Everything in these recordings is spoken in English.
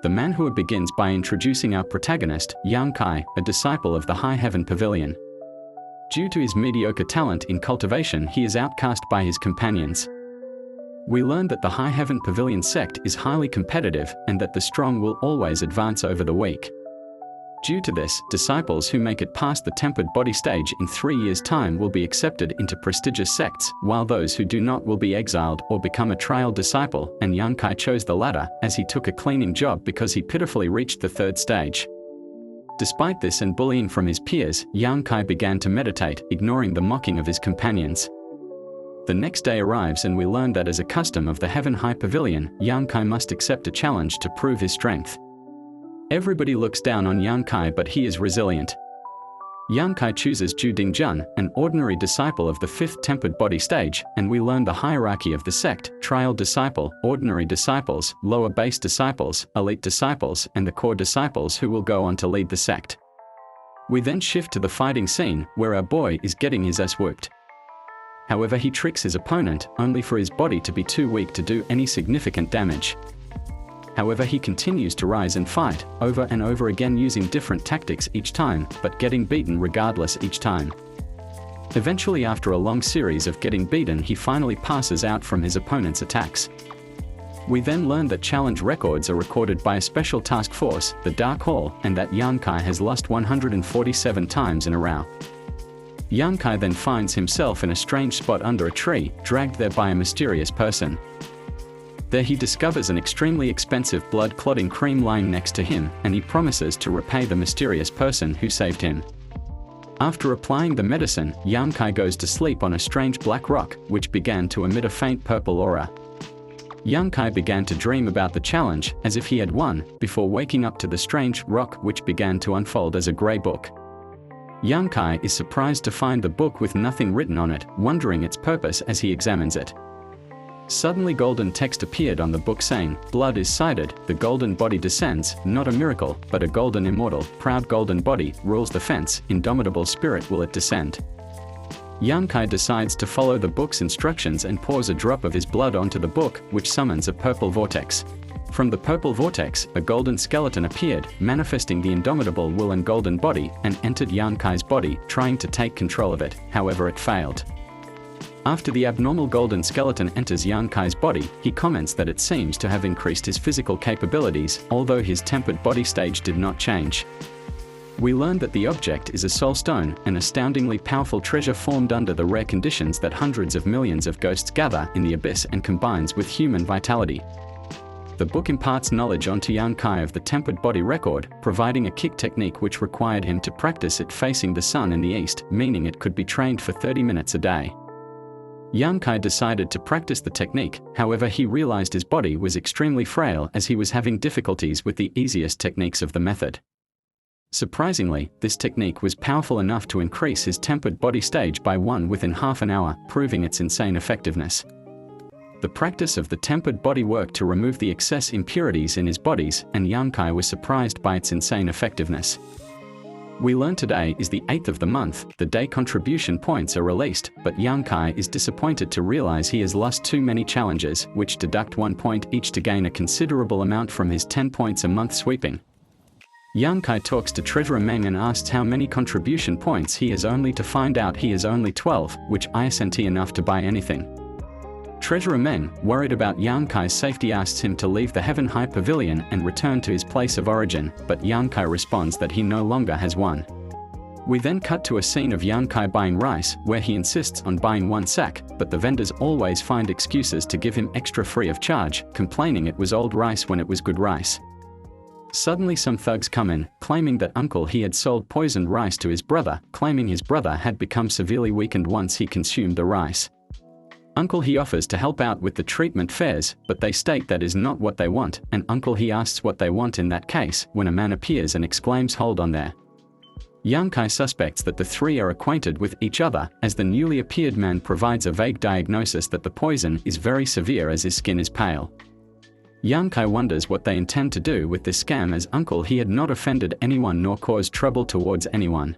The manhwa begins by introducing our protagonist, Yankai, a disciple of the High Heaven Pavilion. Due to his mediocre talent in cultivation, he is outcast by his companions. We learn that the High Heaven Pavilion sect is highly competitive and that the strong will always advance over the weak. Due to this, disciples who make it past the tempered body stage in 3 years' time will be accepted into prestigious sects, while those who do not will be exiled or become a trial disciple, and Yankai chose the latter, as he took a cleaning job because he pitifully reached the 3rd stage. Despite this and bullying from his peers, Yankai began to meditate, ignoring the mocking of his companions. The next day arrives and we learn that as a custom of the Heaven High Pavilion, Yankai must accept a challenge to prove his strength. Everybody looks down on Yankai, but he is resilient. Yankai chooses Ju Dingjun, an ordinary disciple of the 5th tempered body stage, and we learn the hierarchy of the sect: trial disciple, ordinary disciples, lower base disciples, elite disciples, and the core disciples who will go on to lead the sect. We then shift to the fighting scene, where our boy is getting his ass whooped. However, he tricks his opponent, only for his body to be too weak to do any significant damage. However, he continues to rise and fight, over and over again using different tactics each time, but getting beaten regardless each time. Eventually, after a long series of getting beaten, he finally passes out from his opponent's attacks. We then learn that challenge records are recorded by a special task force, the Dark Hall, and that Yankai has lost 147 times in a row. Yankai then finds himself in a strange spot under a tree, dragged there by a mysterious person. There he discovers an extremely expensive blood-clotting cream lying next to him, and he promises to repay the mysterious person who saved him. After applying the medicine, Yankai goes to sleep on a strange black rock, which began to emit a faint purple aura. Yankai began to dream about the challenge, as if he had won, before waking up to the strange rock which began to unfold as a grey book. Yankai is surprised to find the book with nothing written on it, wondering its purpose as he examines it. Suddenly golden text appeared on the book saying, "Blood is cited, the golden body descends, not a miracle, but a golden immortal, proud golden body, rules the fence, indomitable spirit will it descend." Yankai decides to follow the book's instructions and pours a drop of his blood onto the book, which summons a purple vortex. From the purple vortex, a golden skeleton appeared, manifesting the indomitable will and golden body, and entered Yankai's body, trying to take control of it, however it failed. After the abnormal golden skeleton enters Yankai's body, he comments that it seems to have increased his physical capabilities, although his tempered body stage did not change. We learn that the object is a soul stone, an astoundingly powerful treasure formed under the rare conditions that hundreds of millions of ghosts gather in the abyss and combines with human vitality. The book imparts knowledge onto Yankai of the tempered body record, providing a kick technique which required him to practice it facing the sun in the east, meaning it could be trained for 30 minutes a day. Yankai decided to practice the technique, however he realized his body was extremely frail as he was having difficulties with the easiest techniques of the method. Surprisingly, this technique was powerful enough to increase his tempered body stage by 1 within half an hour, proving its insane effectiveness. The practice of the tempered body worked to remove the excess impurities in his bodies, and Yankai was surprised by its insane effectiveness. We learn today is the 8th of the month, the day contribution points are released, but Yankai is disappointed to realize he has lost too many challenges, which deduct 1 point each to gain a considerable amount from his 10 points a month sweeping. Yankai talks to Treasurer Meng and asks how many contribution points he has, only to find out he has only 12, which isn't enough to buy anything. Treasurer Meng, worried about Yankai's safety, asks him to leave the Heaven High Pavilion and return to his place of origin, but Yankai responds that he no longer has one. We then cut to a scene of Yankai buying rice, where he insists on buying 1 sack, but the vendors always find excuses to give him extra free of charge, complaining it was old rice when it was good rice. Suddenly some thugs come in, claiming that Uncle he had sold poisoned rice to his brother, claiming his brother had become severely weakened once he consumed the rice. Uncle he offers to help out with the treatment fares, but they state that is not what they want, and Uncle he asks what they want in that case, when a man appears and exclaims, "Hold on there." Yankai suspects that the three are acquainted with each other, as the newly appeared man provides a vague diagnosis that the poison is very severe as his skin is pale. Yankai wonders what they intend to do with this scam, as Uncle he had not offended anyone nor caused trouble towards anyone.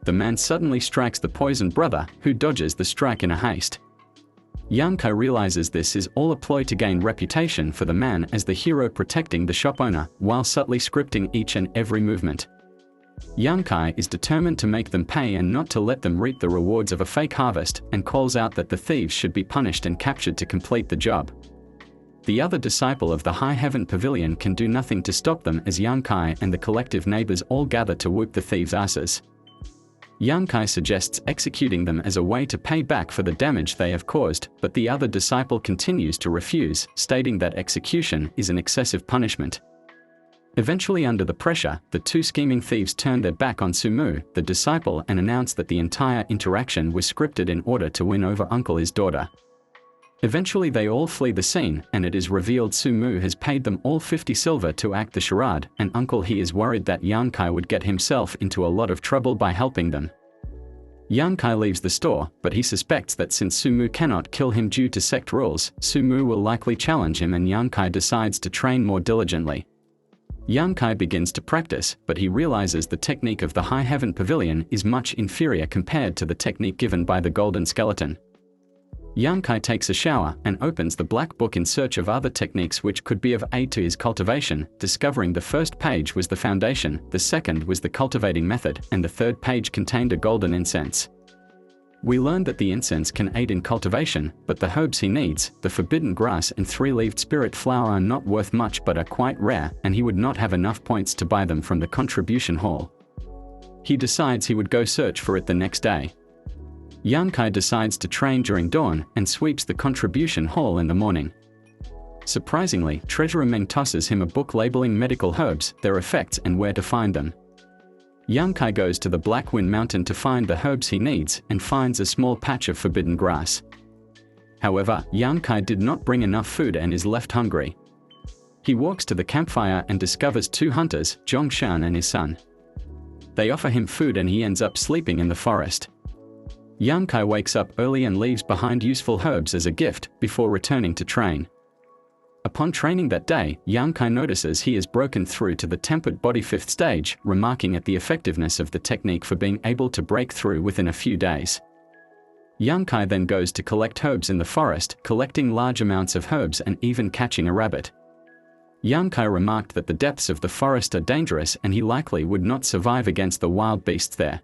The man suddenly strikes the poisoned brother, who dodges the strike in a haste. Yang Kai realizes this is all a ploy to gain reputation for the man as the hero protecting the shop owner, while subtly scripting each and every movement. Yang Kai is determined to make them pay and not to let them reap the rewards of a fake harvest, and calls out that the thieves should be punished and captured to complete the job. The other disciple of the High Heaven Pavilion can do nothing to stop them as Yang Kai and the collective neighbors all gather to whoop the thieves' asses. Yang Kai suggests executing them as a way to pay back for the damage they have caused, but the other disciple continues to refuse, stating that execution is an excessive punishment. Eventually, under the pressure, the two scheming thieves turn their back on Sumu, the disciple, and announce that the entire interaction was scripted in order to win over Uncle his daughter. Eventually they all flee the scene, and it is revealed Sumu has paid them all 50 silver to act the charade, and Uncle he is worried that Yang Kai would get himself into a lot of trouble by helping them. Yang Kai leaves the store, but he suspects that since Sumu cannot kill him due to sect rules, Sumu will likely challenge him, and Yang Kai decides to train more diligently. Yang Kai begins to practice, but he realizes the technique of the High Heaven Pavilion is much inferior compared to the technique given by the Golden Skeleton. Yang Kai takes a shower and opens the black book in search of other techniques which could be of aid to his cultivation, discovering the first page was the foundation, the second was the cultivating method, and the third page contained a golden incense. We learn that the incense can aid in cultivation, but the herbs he needs, the forbidden grass and three-leaved spirit flower, are not worth much but are quite rare, and he would not have enough points to buy them from the contribution hall. He decides he would go search for it the next day. Yang Kai decides to train during dawn and sweeps the contribution hall in the morning. Surprisingly, Treasurer Meng tosses him a book labeling medical herbs, their effects and where to find them. Yang Kai goes to the Black Wind Mountain to find the herbs he needs and finds a small patch of forbidden grass. However, Yang Kai did not bring enough food and is left hungry. He walks to the campfire and discovers two hunters, Zhongshan and his son. They offer him food and he ends up sleeping in the forest. Yang Kai wakes up early and leaves behind useful herbs as a gift, before returning to train. Upon training that day, Yang Kai notices he has broken through to the tempered body 5th stage, remarking at the effectiveness of the technique for being able to break through within a few days. Yang Kai then goes to collect herbs in the forest, collecting large amounts of herbs and even catching a rabbit. Yang Kai remarked that the depths of the forest are dangerous and he likely would not survive against the wild beasts there.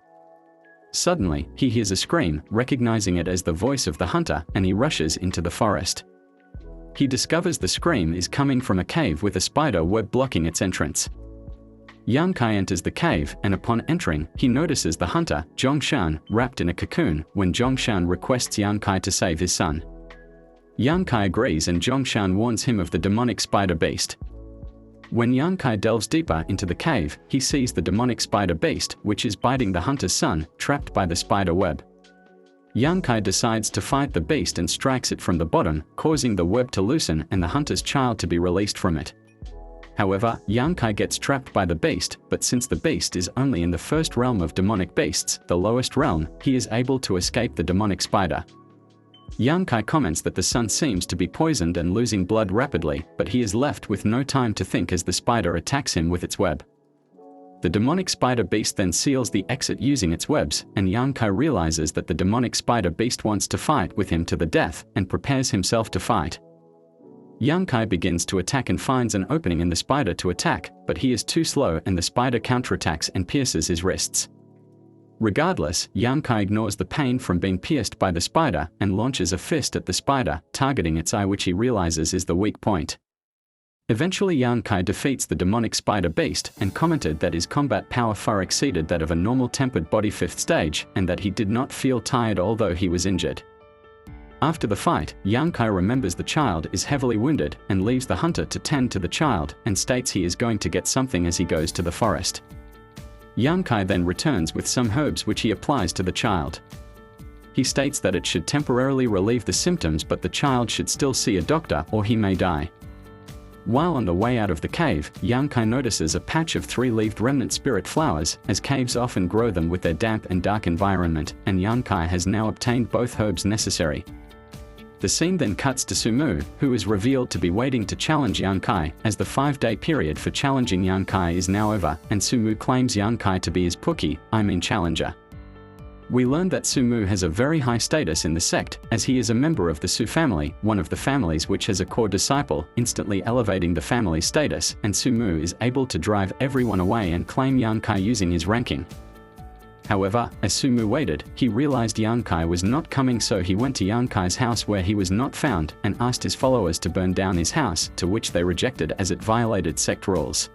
Suddenly, he hears a scream, recognizing it as the voice of the hunter, and he rushes into the forest. He discovers the scream is coming from a cave with a spider web blocking its entrance. Yang Kai enters the cave, and upon entering, he notices the hunter, Zhongshan, wrapped in a cocoon, when Zhongshan requests Yang Kai to save his son. Yang Kai agrees and Zhongshan warns him of the demonic spider beast. When Yang Kai delves deeper into the cave, he sees the demonic spider beast, which is biting the hunter's son, trapped by the spider web. Yang Kai decides to fight the beast and strikes it from the bottom, causing the web to loosen and the hunter's child to be released from it. However, Yang Kai gets trapped by the beast, but since the beast is only in the first realm of demonic beasts, the lowest realm, he is able to escape the demonic spider. Yang Kai comments that the son seems to be poisoned and losing blood rapidly, but he is left with no time to think as the spider attacks him with its web. The demonic spider beast then seals the exit using its webs, and Yang Kai realizes that the demonic spider beast wants to fight with him to the death, and prepares himself to fight. Yang Kai begins to attack and finds an opening in the spider to attack, but he is too slow and the spider counterattacks and pierces his wrists. Regardless, Yang Kai ignores the pain from being pierced by the spider and launches a fist at the spider, targeting its eye, which he realizes is the weak point. Eventually Yang Kai defeats the demonic spider beast and commented that his combat power far exceeded that of a normal tempered body 5th stage, and that he did not feel tired although he was injured. After the fight, Yang Kai remembers the child is heavily wounded and leaves the hunter to tend to the child and states he is going to get something as he goes to the forest. Yang Kai then returns with some herbs which he applies to the child. He states that it should temporarily relieve the symptoms, but the child should still see a doctor or he may die. While on the way out of the cave, Yang Kai notices a patch of 3-leaved remnant spirit flowers, as caves often grow them with their damp and dark environment, and Yang Kai has now obtained both herbs necessary. The scene then cuts to Sumu, who is revealed to be waiting to challenge Yang Kai, as the 5-day period for challenging Yang Kai is now over, and Sumu claims Yang Kai to be his challenger. We learn that Sumu has a very high status in the sect, as he is a member of the Su family, one of the families which has a core disciple, instantly elevating the family's status, and Sumu is able to drive everyone away and claim Yankai using his ranking. However, as Sumu waited, he realized Yankai was not coming, so he went to Yankai's house where he was not found, and asked his followers to burn down his house, to which they rejected as it violated sect rules.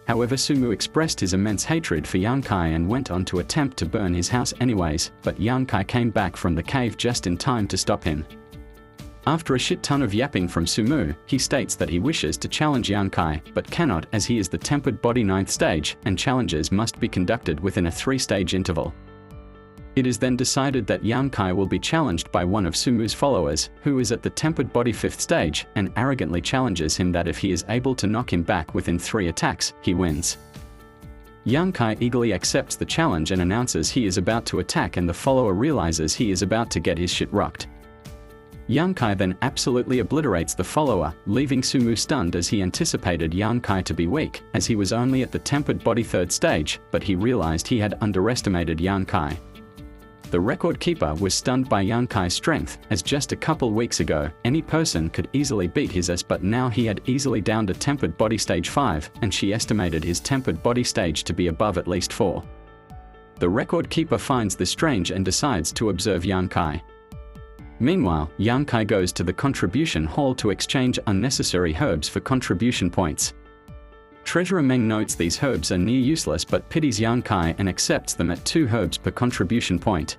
However, Sumu expressed his immense hatred for Yankai and went on to attempt to burn his house anyways, but Yankai came back from the cave just in time to stop him. After a shit ton of yapping from Sumu, he states that he wishes to challenge Yankai, but cannot as he is the tempered body 9th stage, and challenges must be conducted within a 3-stage interval. It is then decided that Yankai will be challenged by one of Sumu's followers, who is at the tempered body 5th stage, and arrogantly challenges him that if he is able to knock him back within 3 attacks, he wins. Yankai eagerly accepts the challenge and announces he is about to attack, and the follower realizes he is about to get his shit rocked. Yankai then absolutely obliterates the follower, leaving Sumu stunned as he anticipated Yankai to be weak, as he was only at the tempered body 3rd stage, but he realized he had underestimated Yankai. The record keeper was stunned by Yankai's strength, as just a couple weeks ago, any person could easily beat his ass, but now he had easily downed a tempered body stage 5, and she estimated his tempered body stage to be above at least 4. The record keeper finds this strange and decides to observe Yankai. Meanwhile, Yankai goes to the contribution hall to exchange unnecessary herbs for contribution points. Treasurer Meng notes these herbs are near useless but pities Yankai and accepts them at 2 herbs per contribution point.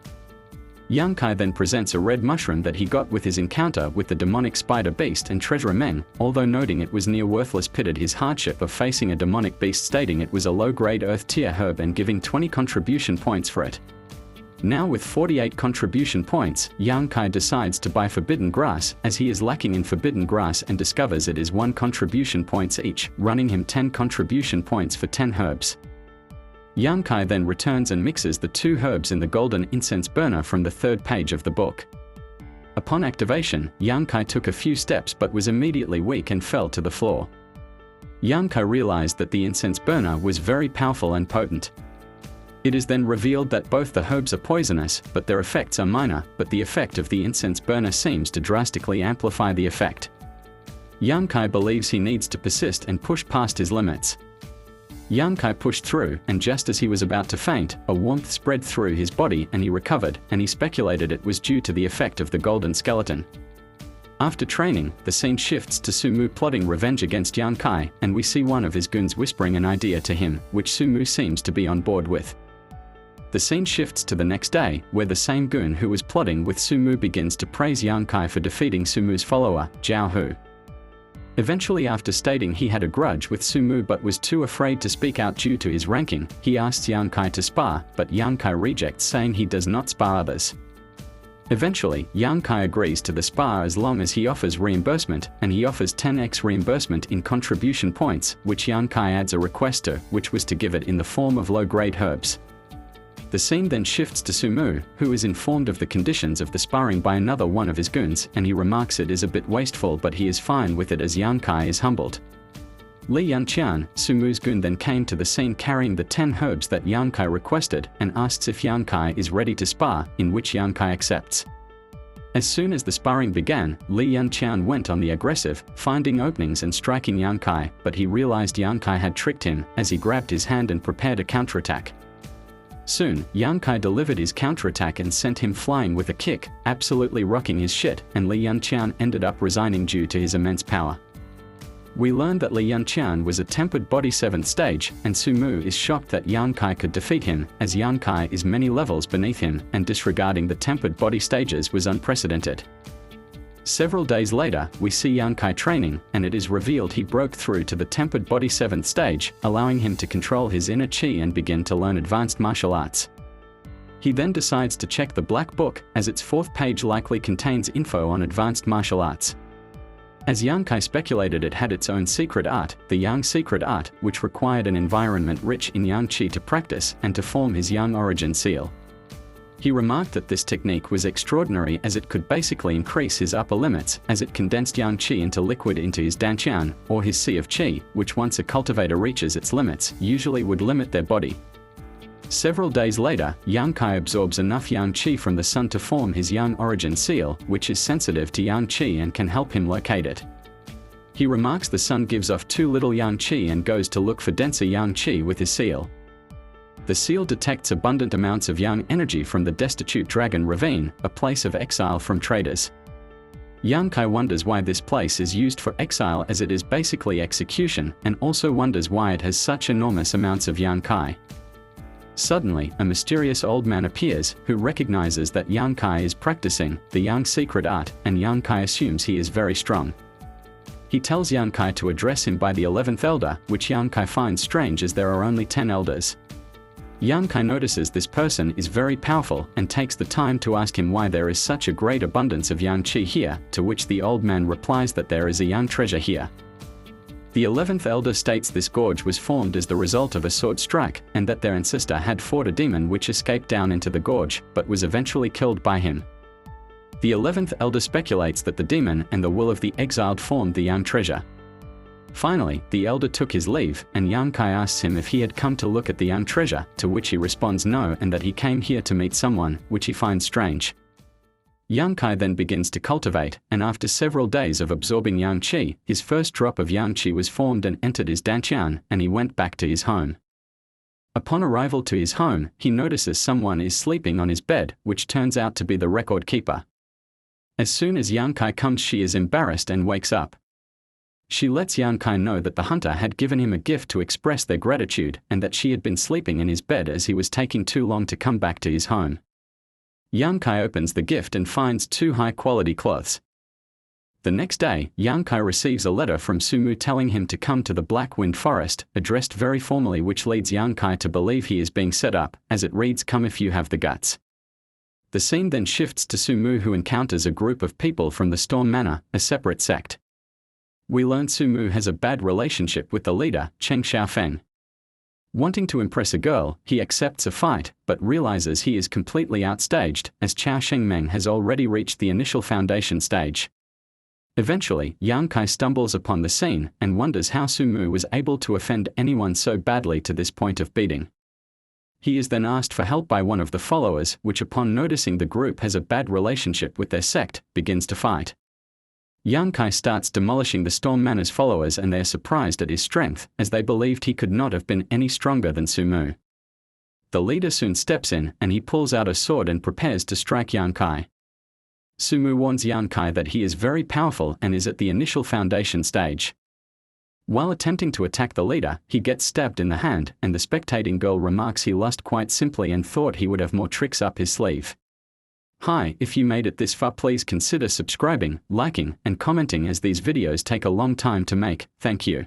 Yankai then presents a red mushroom that he got with his encounter with the demonic spider beast, and Treasurer Meng, although noting it was near worthless, pitted his hardship of facing a demonic beast, stating it was a low-grade earth tier herb and giving 20 contribution points for it. Now with 48 contribution points, Yankai decides to buy forbidden grass, as he is lacking in forbidden grass, and discovers it is 1 contribution points each, running him 10 contribution points for 10 herbs. Yankai then returns and mixes the 2 herbs in the golden incense burner from the 3rd page of the book. Upon activation, Yankai took a few steps but was immediately weak and fell to the floor. Yankai realized that the incense burner was very powerful and potent. It is then revealed that both the herbs are poisonous, but their effects are minor, but the effect of the incense burner seems to drastically amplify the effect. Yankai believes he needs to persist and push past his limits. Yankai pushed through, and just as he was about to faint, a warmth spread through his body and he recovered, and he speculated it was due to the effect of the golden skeleton. After training, the scene shifts to Sumu plotting revenge against Yankai, and we see one of his goons whispering an idea to him, which Sumu seems to be on board with. The scene shifts to the next day, where the same goon who was plotting with Sumu begins to praise Yankai for defeating Sumu's follower, Zhao Hu. Eventually, after stating he had a grudge with Sumu but was too afraid to speak out due to his ranking, he asks Yankai to spar, but Yankai rejects, saying he does not spar others. Eventually, Yankai agrees to the spar as long as he offers reimbursement, and he offers 10x reimbursement in contribution points, which Yankai adds a request to, which was to give it in the form of low-grade herbs. The scene then shifts to Sumu, who is informed of the conditions of the sparring by another one of his goons, and he remarks it is a bit wasteful, but he is fine with it as Yankai is humbled. Li Yanqian, Sumu's goon, then came to the scene carrying the 10 herbs that Yankai requested, and asks if Yankai is ready to spar, in which Yankai accepts. As soon as the sparring began, Li Yanqian went on the aggressive, finding openings and striking Yankai, but he realized Yankai had tricked him, as he grabbed his hand and prepared a counterattack. Soon, Yankai delivered his counterattack and sent him flying with a kick, absolutely rocking his shit, and Li Yanqian ended up resigning due to his immense power. We learned that Li Yanqian was a tempered body 7th stage, and Sumu is shocked that Yankai could defeat him, as Yankai is many levels beneath him, and disregarding the tempered body stages was unprecedented. Several days later, we see Yankai training, and it is revealed he broke through to the tempered body 7th stage, allowing him to control his inner chi and begin to learn advanced martial arts. He then decides to check the black book, as its 4th page likely contains info on advanced martial arts. As Yankai speculated it had its own secret art, the Yang secret art, which required an environment rich in Yang chi to practice and to form his Yang origin seal. He remarked that this technique was extraordinary as it could basically increase his upper limits, as it condensed Yang Qi into liquid into his Danqian, or his Sea of Qi, which once a cultivator reaches its limits, usually would limit their body. Several days later, Yang Kai absorbs enough yang qi from the sun to form his yang origin seal, which is sensitive to yang qi and can help him locate it. He remarks the sun gives off too little yang qi and goes to look for denser yang qi with his seal. The seal detects abundant amounts of yang energy from the destitute dragon ravine, a place of exile from traders. Yang Kai wonders why this place is used for exile, as it is basically execution, and also wonders why it has such enormous amounts of yang kai. Suddenly, a mysterious old man appears, who recognizes that Yang Kai is practicing the Yang secret art, and Yang Kai assumes he is very strong. He tells Yang Kai to address him by the 11th elder, which Yang Kai finds strange as there are only 10 elders. Yang Kai notices this person is very powerful and takes the time to ask him why there is such a great abundance of yang qi here, to which the old man replies that there is a yang treasure here. The 11th elder states this gorge was formed as the result of a sword strike, and that their ancestor had fought a demon which escaped down into the gorge, but was eventually killed by him. The 11th elder speculates that the demon and the will of the exiled formed the yang treasure. Finally, the elder took his leave, and Yang Kai asks him if he had come to look at the yang treasure, to which he responds no, and that he came here to meet someone, which he finds strange. Yang Kai then begins to cultivate, and after several days of absorbing yang qi, his first drop of yang qi was formed and entered his dantian, and he went back to his home. Upon arrival to his home, he notices someone is sleeping on his bed, which turns out to be the record keeper. As soon as Yang Kai comes, she is embarrassed and wakes up. She lets Yang Kai know that the hunter had given him a gift to express their gratitude, and that she had been sleeping in his bed as he was taking too long to come back to his home. Yang Kai opens the gift and finds 2 high-quality cloths. The next day, Yang Kai receives a letter from Sumu telling him to come to the Black Wind Forest, addressed very formally, which leads Yang Kai to believe he is being set up, as it reads, "Come if you have the guts." The scene then shifts to Sumu, who encounters a group of people from the Storm Manor, a separate sect. We learn Sumu has a bad relationship with the leader, Cheng Xiaofeng. Wanting to impress a girl, he accepts a fight, but realizes he is completely outstaged, as Chao Shengmeng has already reached the initial foundation stage. Eventually, Yang Kai stumbles upon the scene, and wonders how Sumu was able to offend anyone so badly to this point of beating. He is then asked for help by one of the followers, which upon noticing the group has a bad relationship with their sect, begins to fight. Yang Kai starts demolishing the Storm Manor's followers, and they are surprised at his strength, as they believed he could not have been any stronger than Sumu. The leader soon steps in, and he pulls out a sword and prepares to strike Yang Kai. Sumu warns Yang Kai that he is very powerful and is at the initial foundation stage. While attempting to attack the leader, he gets stabbed in the hand, and the spectating girl remarks he lost quite simply and thought he would have more tricks up his sleeve. Hi, if you made it this far, please consider subscribing, liking, and commenting, as these videos take a long time to make. Thank you.